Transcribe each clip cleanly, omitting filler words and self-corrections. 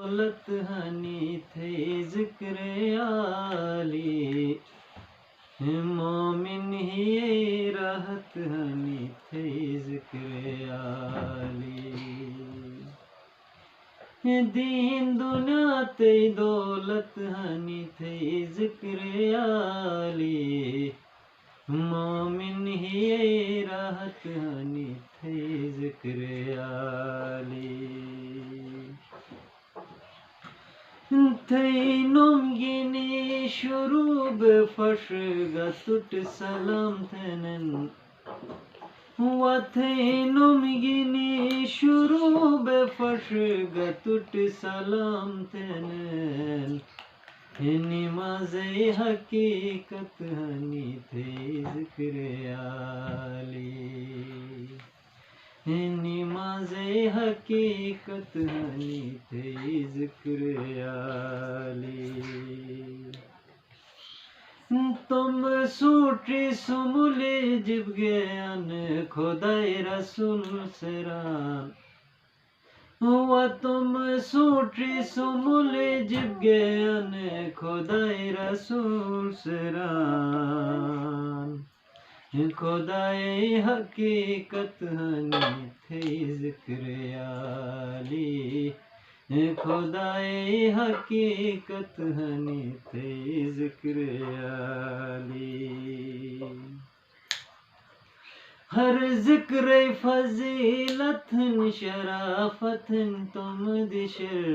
दौलत हनी थे जिक्र आली, मोमिन ही राहत हनी थे जिक्र आली। दीन दुनिया ते दौलत हनी थे जिक्र आली, मोमिन ही राहत हनी थे जिक्र आली। Teynom gini şurube faşga tut salam tenen, wa teynom gini şurube faşga tut salam tenen, namaze hakikat hani the zikr ali, नमाज़े हकीकत हनी थे जिक्र आली। तुम सूटी सुमुले जिब गयान खुदाए रसूल सरान, व तुम सूटी सुमुले जिब गयान खुदाए रसूल सरान, खुदाए हकीकत हनी थे जिक्र आली, खुदाए हकीकत हनी थे जिक्र आली। हर जिक्र फजीलतन शराफतन तुम दिशर,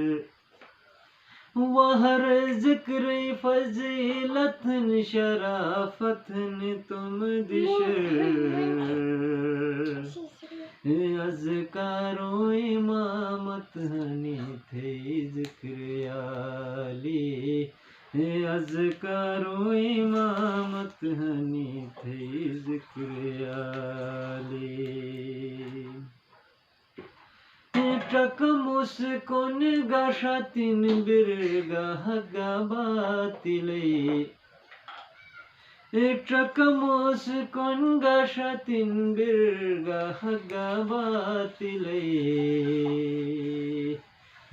वहर जिक्र फजीलतन शराफतन तुम दिशर, अज़कारो इमामत हनी थे जिक्र आली, अज़कारो इमामत हनी थे जिक्र आली। Muskun gaşatin bir gahaga batile, muskun gaşatin bir gahaga batile,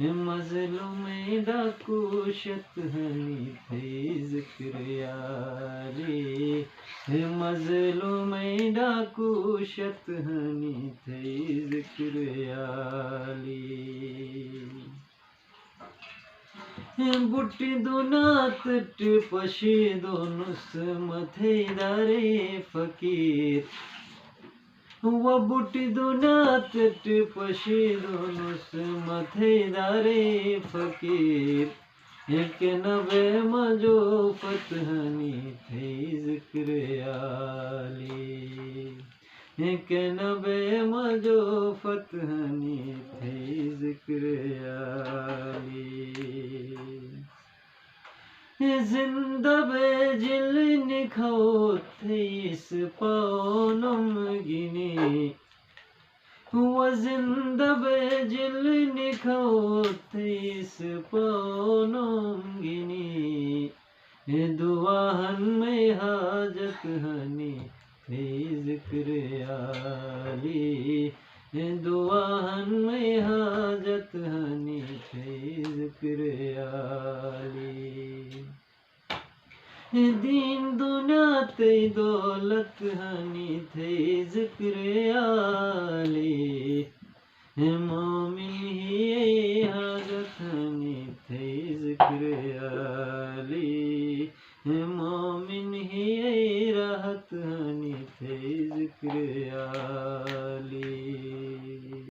mazlume डाकू शत हनी थे जिक्र आली, मजलूम डाकू शत हनी थे जिक्र आली। बुट्टी दुनात पशी दोनुस मथे दारे फकीर, व बुट्टी दुनात पशी दोनुस मथे दारे फकीर, एक नबे मजो फतहनी थे जिक्र आली, एक नबे मजो फतहनी थे जिक्र आली। जिंदा बेजिल निखो थे इस पौनम गिनी, वो जिंदा बेजिल निखो थे इस पौनम गिनी, दुआहन में हाजत हनी थे जिक्र आली, दुआहन में हाजत हनी थे जिक्र आली। दीन दुनिया ते दौलत हनी थे जिक्र आली, मोमिन ही हाजत हनी थे जिक्र आली, मोमिन ही राहत हनी थे जिक्र आली।